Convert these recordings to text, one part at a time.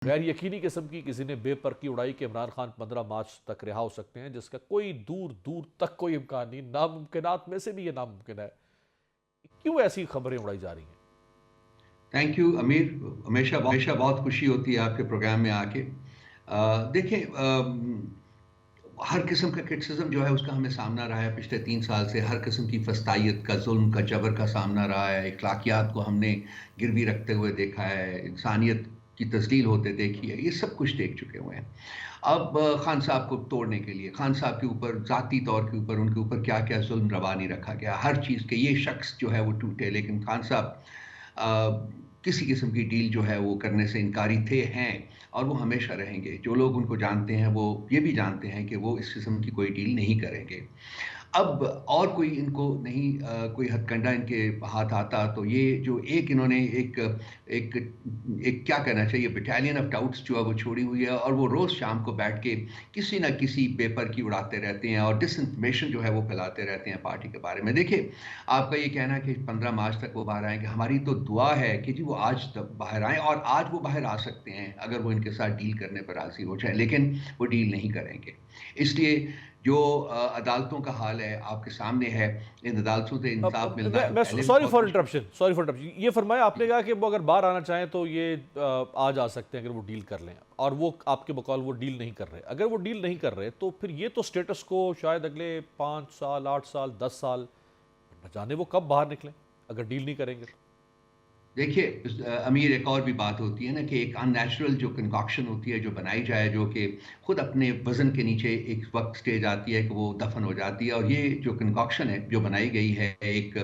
غیر یقینی قسم کی کسی نے بے پر کی اڑائی کہ عمران خان 15 مارچ تک رہا ہو سکتے ہیں، جس کا کوئی دور دور تک کوئی امکان نہیں، ناممکنات میں سے بھی یہ ناممکن ہے۔ کیوں ایسی خبریں اڑائی جا رہی ہیں؟ تھینک یو امیر، ہمیشہ بہت خوشی ہوتی ہے آپ کے پروگرام میں آ کے۔ دیکھیں، ہر قسم کا کرٹیسزم جو ہے اس کا ہمیں سامنا رہا ہے پچھلے 3 سال سے، ہر قسم کی فسطائیت کا، ظلم کا، جبر کا سامنا رہا ہے، اخلاقیات کو ہم نے گروی رکھتے ہوئے دیکھا ہے، انسانیت کی تذلیل ہوتے دیکھی ہے، یہ سب کچھ دیکھ چکے ہوئے ہیں۔ اب خان صاحب کو توڑنے کے لیے، خان صاحب کے اوپر ذاتی طور کے اوپر ان کے اوپر کیا کیا ظلم روا نہیں رکھا گیا، ہر چیز کے یہ شخص جو ہے وہ ٹوٹے، لیکن خان صاحب کسی قسم کی ڈیل جو ہے وہ کرنے سے انکاری تھے، ہیں، اور وہ ہمیشہ رہیں گے۔ جو لوگ ان کو جانتے ہیں وہ یہ بھی جانتے ہیں کہ وہ اس قسم کی کوئی ڈیل نہیں کریں گے۔ اب اور کوئی ان کو نہیں کوئی ہتھ کنڈا ان کے ہاتھ آتا تو یہ جو ایک انہوں نے ایک کیا کہنا چاہیے، بٹالین آف ڈاؤٹس جو ہے وہ چھوڑی ہوئی ہے، اور وہ روز شام کو بیٹھ کے کسی نہ کسی پیپر کی اڑاتے رہتے ہیں اور ڈس انفارمیشن جو ہے وہ پھیلاتے رہتے ہیں پارٹی کے بارے میں۔ دیکھیں، آپ کا یہ کہنا ہے کہ 15 مارچ تک وہ باہر آئیں گے، ہماری تو دعا ہے کہ جی وہ آج تک باہر آئیں، اور آج وہ باہر آ سکتے ہیں اگر وہ ان کے ساتھ ڈیل کرنے پر راضی ہو جائیں، لیکن وہ ڈیل نہیں کریں گے۔ اس لیے جو عدالتوں کا حال ہے آپ کے سامنے ہے، ان عدالتوں سے انصاف ملنا تو میں پہلے بھی سوری بہت فار مشکل۔ انٹرپشن، یہ فرمایا آپ نے کہا کہ وہ اگر باہر آنا چاہیں تو یہ آج آ سکتے ہیں اگر وہ ڈیل کر لیں، اور وہ آپ کے بقول وہ ڈیل نہیں کر رہے۔ اگر وہ ڈیل نہیں کر رہے تو پھر یہ تو سٹیٹس کو شاید اگلے 5 سال، 8 سال، 10 سال، نہ جانے وہ کب باہر نکلیں اگر ڈیل نہیں کریں گے تو۔ دیکھیے امیر، ایک اور بھی بات ہوتی ہے نا کہ ایک ان نیچرل جو کنکاکشن ہوتی ہے جو بنائی جائے، جو کہ خود اپنے وزن کے نیچے ایک وقت سٹیج آتی ہے کہ وہ دفن ہو جاتی ہے، اور یہ جو کنکاکشن ہے جو بنائی گئی ہے ایک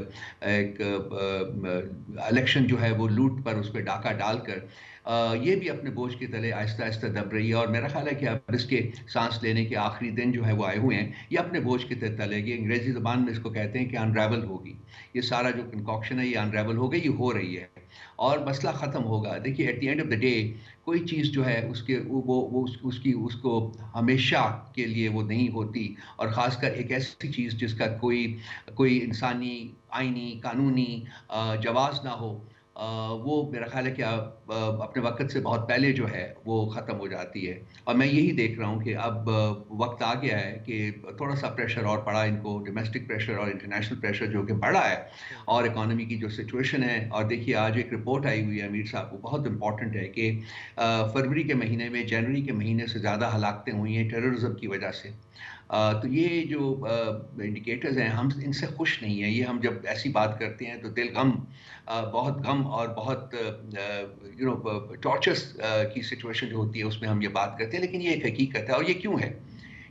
الیکشن جو ہے وہ لوٹ پر اس پہ ڈاکہ ڈال کر، یہ بھی اپنے بوجھ کے تلے آہستہ آہستہ دب رہی ہے، اور میرا خیال ہے کہ اب اس کے سانس لینے کے آخری دن جو ہے وہ آئے ہوئے ہیں، یہ اپنے بوجھ کے تلے گی، انگریزی زبان میں اس کو کہتے ہیں کہ انریول ہوگی، یہ سارا جو کنکاکشن ہے یہ انریول ہو گئی، یہ ہو رہی ہے اور مسئلہ ختم ہوگا۔ دیکھیے at the end of the day کوئی چیز جو ہے اس کے اس کو ہمیشہ کے لیے وہ نہیں ہوتی، اور خاص کر ایک ایسی چیز جس کا کوئی انسانی، آئینی، قانونی جواز نہ ہو، وہ میرا خیال ہے کہ اپنے وقت سے بہت پہلے جو ہے وہ ختم ہو جاتی ہے۔ اور میں یہی دیکھ رہا ہوں کہ اب وقت آ گیا ہے کہ تھوڑا سا پریشر اور پڑا ان کو، ڈومیسٹک پریشر اور انٹرنیشنل پریشر جو کہ بڑا ہے، اور اکانومی کی جو سچویشن ہے۔ اور دیکھیے آج ایک رپورٹ آئی ہوئی ہے امیر صاحب، وہ بہت امپورٹنٹ ہے کہ فروری کے مہینے میں، جنوری کے مہینے سے زیادہ ہلاکتیں ہوئی ہیں ٹیررزم کی وجہ سے۔ تو یہ جو انڈیکیٹرز ہیں، ہم ان سے خوش نہیں ہیں، یہ ہم جب ایسی بات کرتے ہیں تو دل بہت غم اور بہت ٹارچرس کی سچویشن جو ہوتی ہے اس میں ہم یہ بات کرتے ہیں، لیکن یہ ایک حقیقت ہے۔ اور یہ کیوں ہے؟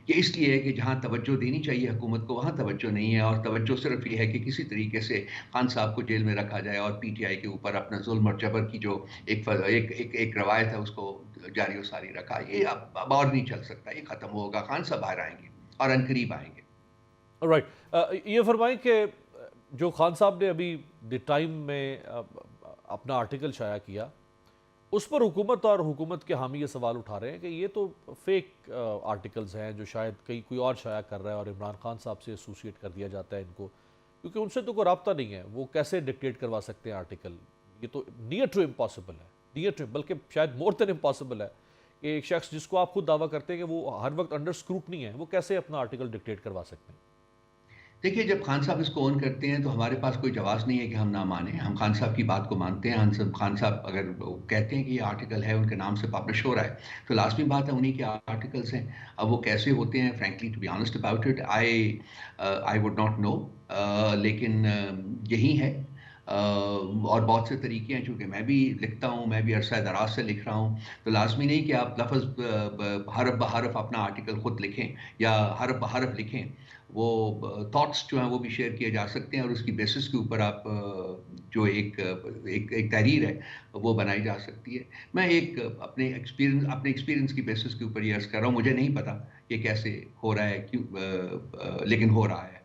یہ اس لیے ہے کہ جہاں توجہ دینی چاہیے حکومت کو وہاں توجہ نہیں ہے، اور توجہ صرف یہ ہے کہ کسی طریقے سے خان صاحب کو جیل میں رکھا جائے اور پی ٹی آئی کے اوپر اپنا ظلم اور جبر کی جو ایک روایت ہے اس کو جاری و ساری رکھا۔ یہ اب اور نہیں چل سکتا، یہ ختم ہوگا، خان صاحب باہر آئیں گے اور عنقریب آئیں گے۔ رائٹ، یہ فرمائیں کہ جو خان صاحب نے ابھی دی ٹائم میں اپنا آرٹیکل شائع کیا، اس پر حکومت اور حکومت کے حامی یہ سوال اٹھا رہے ہیں کہ یہ تو فیک آرٹیکلز ہیں جو شاید کوئی اور شائع کر رہا ہے، اور عمران خان صاحب سے ایسوسیٹ کر دیا جاتا ہے ان کو، کیونکہ ان سے تو کوئی رابطہ نہیں ہے، وہ کیسے ڈکٹیٹ کروا سکتے ہیں آرٹیکل؟ یہ تو نیئر ٹو امپاسبل ہے، نیئر ٹو، بلکہ شاید مور دین امپاسبل ہے کہ ایک شخص جس کو آپ خود دعویٰ کرتے ہیں کہ وہ ہر وقت انڈر اسکروٹنی ہے، وہ کیسے اپنا آرٹیکل ڈکٹیٹ کروا سکتے ہیں؟ دیکھیے جب خان صاحب اس کو اون کرتے ہیں تو ہمارے پاس کوئی جواز نہیں ہے کہ ہم نہ مانیں، ہم خان صاحب کی بات کو مانتے ہیں۔ خان صاحب اگر وہ کہتے ہیں کہ یہ آرٹیکل ہے ان کے نام سے پبلش ہو رہا ہے تو لازمی بات ہے انہی کے آرٹیکلس ہیں۔ اب وہ کیسے ہوتے ہیں، frankly to be honest about it, I would not know, لیکن یہی ہے۔ اور بہت سے طریقے ہیں، چونکہ میں بھی لکھتا ہوں، میں بھی عرصہ دراز سے لکھ رہا ہوں، تو لازمی نہیں کہ آپ لفظ حرف بحرف اپنا آرٹیکل خود لکھیں یا حرف بحرف لکھیں۔ وہ تھاٹس جو ہیں وہ بھی شیئر کیے جا سکتے ہیں، اور اس کی بیسس کے اوپر آپ جو ایک تحریر ہے وہ بنائی جا سکتی ہے۔ میں ایک اپنے ایکسپیرینس کی بیسس کے اوپر یہ عرض کر رہا ہوں، مجھے نہیں پتا یہ کیسے ہو رہا ہے، کیوں، لیکن ہو رہا ہے۔